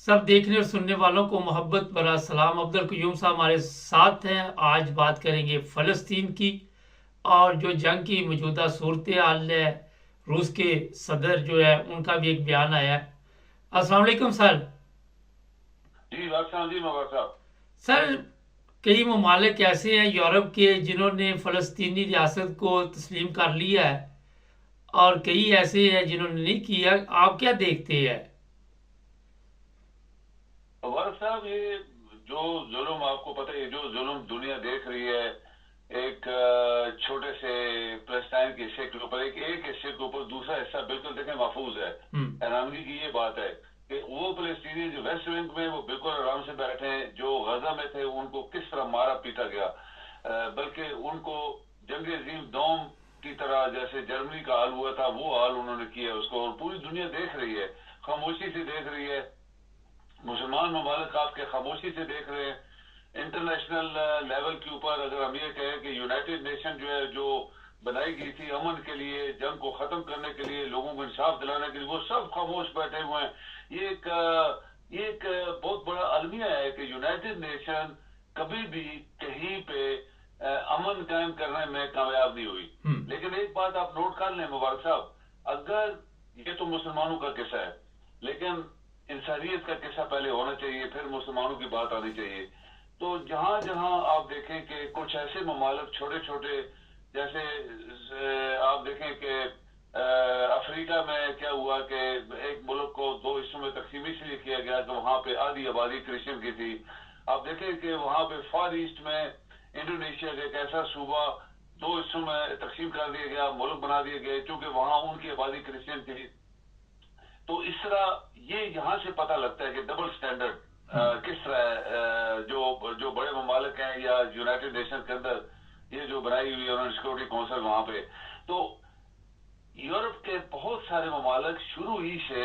سب دیکھنے اور سننے والوں کو محبت برا سلام۔ عبدالقیوم صاحب ہمارے ساتھ ہیں۔ آج بات کریں گے فلسطین کی اور جو جنگ کی موجودہ صورتحال ہے۔ روس کے صدر جو ہے ان کا بھی ایک بیان آیا ہے۔ السلام علیکم سر۔ جی ڈاکٹر صاحب، جی مبارک صاحب۔ سر، کئی ممالک ایسے ہیں یورپ کے جنہوں نے فلسطینی ریاست کو تسلیم کر لیا ہے، اور کئی ایسے ہیں جنہوں نے نہیں کیا۔ آپ کیا دیکھتے ہیں؟ مبارک صاحب، یہ جو ظلم آپ کو پتہ ہے، جو ظلم دنیا دیکھ رہی ہے، ایک چھوٹے سے فلسطین کے حصے کے اوپر، ایک حصے کے اوپر دوسرا حصہ بالکل دیکھیں محفوظ ہے۔ ہم حیرانگی کی یہ بات ہے کہ وہ فلسطینی جو ویسٹ بینک میں وہ بالکل آرام سے بیٹھے ہیں، جو غزہ میں تھے ان کو کس طرح مارا پیٹا گیا، بلکہ ان کو جنگ عظیم دوم کی طرح جیسے جرمنی کا حال ہوا تھا وہ حال انہوں نے کیا اس کو، اور پوری دنیا دیکھ رہی ہے، خاموشی سے دیکھ رہی ہے۔ مسلمان ممالک آپ کے خاموشی سے دیکھ رہے ہیں۔ انٹرنیشنل لیول کے اوپر اگر ہم یہ کہیں کہ یونائٹڈ نیشن جو ہے، جو بنائی گئی تھی امن کے لیے، جنگ کو ختم کرنے کے لیے، لوگوں کو انصاف دلانے کے لیے، وہ سب خاموش بیٹھے ہوئے ہیں۔ یہ ایک بہت بڑا المیہ ہے کہ یونائٹڈ نیشن کبھی بھی کہیں پہ امن قائم کرنے میں کامیاب نہیں ہوئی۔ ہم لیکن ایک بات آپ نوٹ کر لیں مبارک صاحب، اگر یہ تو مسلمانوں کا قصہ ہے، لیکن انسانیت کا قصہ پہلے ہونا چاہیے، پھر مسلمانوں کی بات آنی چاہیے۔ تو جہاں جہاں آپ دیکھیں کہ کچھ ایسے ممالک چھوٹے چھوٹے، جیسے آپ دیکھیں کہ افریقہ میں کیا ہوا کہ ایک ملک کو دو حصوں میں تقسیم اس لیے کیا گیا کہ وہاں پہ آدھی آبادی کرسچن کی تھی۔ آپ دیکھیں کہ وہاں پہ فار ایسٹ میں انڈونیشیا کا ایک ایسا صوبہ دو حصوں میں تقسیم کر دیا گیا، ملک بنا دیا گیا کیونکہ وہاں ان کی آبادی کرسچن تھی۔ تو اس طرح یہ یہاں سے پتہ لگتا ہے کہ ڈبل سٹینڈرڈ ہم کس طرح ہے، جو بڑے ممالک ہیں یا یونائٹڈ نیشن کے اندر یہ جو بنائی ہوئی ہے انہوں نے سیکورٹی کونسل وہاں پہ، تو یورپ کے بہت سارے ممالک شروع ہی سے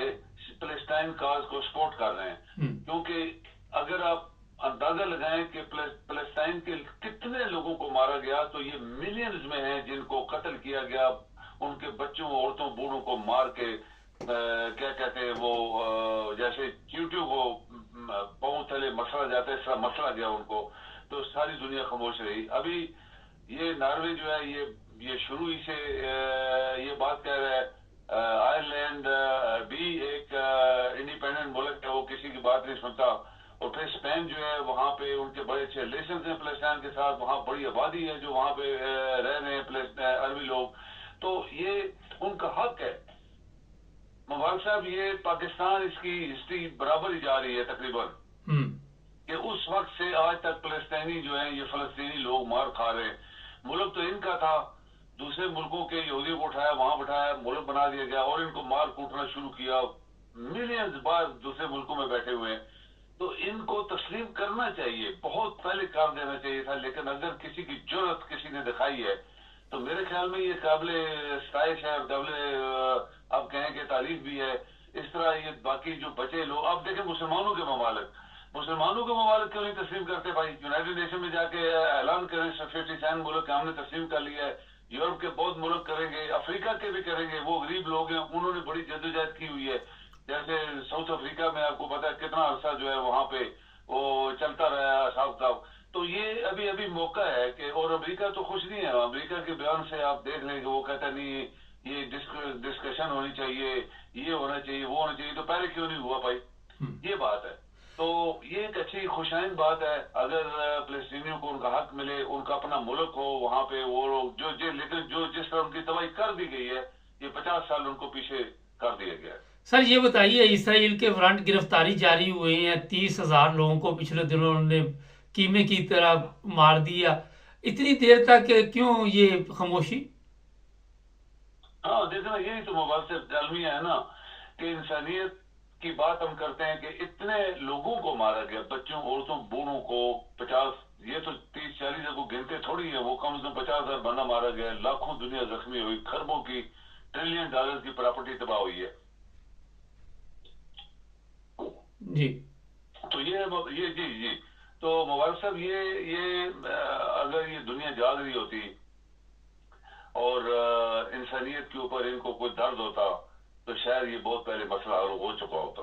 فلسطین کاز کو سپورٹ کر رہے ہیں، ہم کیونکہ اگر آپ اندازہ لگائیں کہ فلسطین کے کتنے لوگوں کو مارا گیا تو یہ ملینز میں ہیں جن کو قتل کیا گیا، ان کے بچوں عورتوں بوڑھوں کو مار کے کیا کہتے ہیں وہ جیسے چیوٹیوں کو پاؤں تلے مسلا جاتا ہے اس طرح مسلا گیا ان کو، تو ساری دنیا خاموش رہی۔ ابھی یہ ناروے جو ہے یہ شروع ہی سے یہ بات کہہ رہا ہے، آئرلینڈ بھی ایک انڈیپینڈنٹ ملک ہے، وہ کسی کی بات نہیں سنتا، اور پھر اسپین جو ہے وہاں پہ ان کے بڑے اچھے ریلیشنز ہیں فلسطین کے ساتھ، وہاں بڑی آبادی ہے جو وہاں پہ رہ رہے ہیں عربی لوگ، تو یہ ان کا حق ہے۔ مبارک صاحب، یہ پاکستان اس کی ہسٹری برابر ہی جا رہی ہے تقریباً، ہم کہ اس وقت سے آج تک فلسطینی جو ہیں یہ فلسطینی لوگ مار کھا رہے ہیں۔ ملک تو ان کا تھا، دوسرے ملکوں کے یہودیوں کو اٹھایا وہاں بٹھایا، ملک بنا دیا گیا اور ان کو مار کوٹنا شروع کیا، ملینز بار دوسرے ملکوں میں بیٹھے ہوئے ہیں۔ تو ان کو تسلیم کرنا چاہیے، بہت پہلے کر دینا چاہیے تھا، لیکن اگر کسی کی جرت کسی نے دکھائی ہے تو میرے خیال میں یہ قابل ستائش ہے اور قابل آپ کہیں کہ تعریف بھی ہے۔ اس طرح یہ باقی جو بچے لوگ، آپ دیکھیں مسلمانوں کے ممالک کیوں نہیں تسلیم کرتے بھائی؟ یونائٹڈ نیشن میں جا کے اعلان کریں 57 ملک ہم نے تسلیم کر لیا ہے، یورپ کے بہت ملک کریں گے، افریقہ کے بھی کریں گے، وہ غریب لوگ ہیں انہوں نے بڑی جدوجہد کی ہوئی ہے، جیسے ساؤتھ افریقہ میں آپ کو پتا ہے کتنا عرصہ جو ہے وہاں پہ وہ چلتا رہا حساب کتاب۔ تو یہ ابھی ابھی موقع ہے کہ، اور امریکہ تو خوش نہیں ہے، امریکہ کے بیان سے آپ دیکھ لیں کہ وہ کہتا نہیں یہ ڈسکشن ہونی چاہیے، یہ ہونا چاہیے، وہ ہونا چاہیے، تو پہلے کیوں نہیں ہوا بھائی؟ ہم یہ بات ہے۔ تو یہ ایک اچھی خوشائند بات ہے اگر فلسطینیوں کو ان کا حق ملے، ان کا اپنا ملک ہو وہاں پہ، وہ لوگ لیکن جو جس طرح ان کی تباہی کر دی گئی ہے، یہ 50 سال ان کو پیچھے کر دیا گیا ہے۔ سر، یہ بتائیے، اسرائیل کے فرنٹ گرفتاری جاری ہوئے ہیں، 30,000 لوگوں کو پچھلے دنوں انہوں نے کیمے کی طرح مار دیا۔ اتنی دیر تک کیوں یہ خاموشی؟ ہاں دیکھنا، یہی تو موبائل سے المیہ ہے نا، کہ انسانیت کی بات ہم کرتے ہیں کہ اتنے لوگوں کو مارا گیا، بچوں عورتوں بوڑھوں کو، 50، یہ تو 30 40 کو گنتے تھوڑی ہے، وہ کم از کم 50,000 بندہ مارا گیا، لاکھوں دنیا زخمی ہوئی، کھربوں کی ٹریلین ڈالر کی پراپرٹی تباہ ہوئی ہے۔ جی۔ تو یہ جی جی، تو مبارک صاحب، یہ اگر یہ دنیا جاگ رہی ہوتی اور انسانیت کے اوپر ان کو کوئی درد ہوتا تو شاید یہ بہت پہلے مسئلہ حل ہو چکا ہوتا۔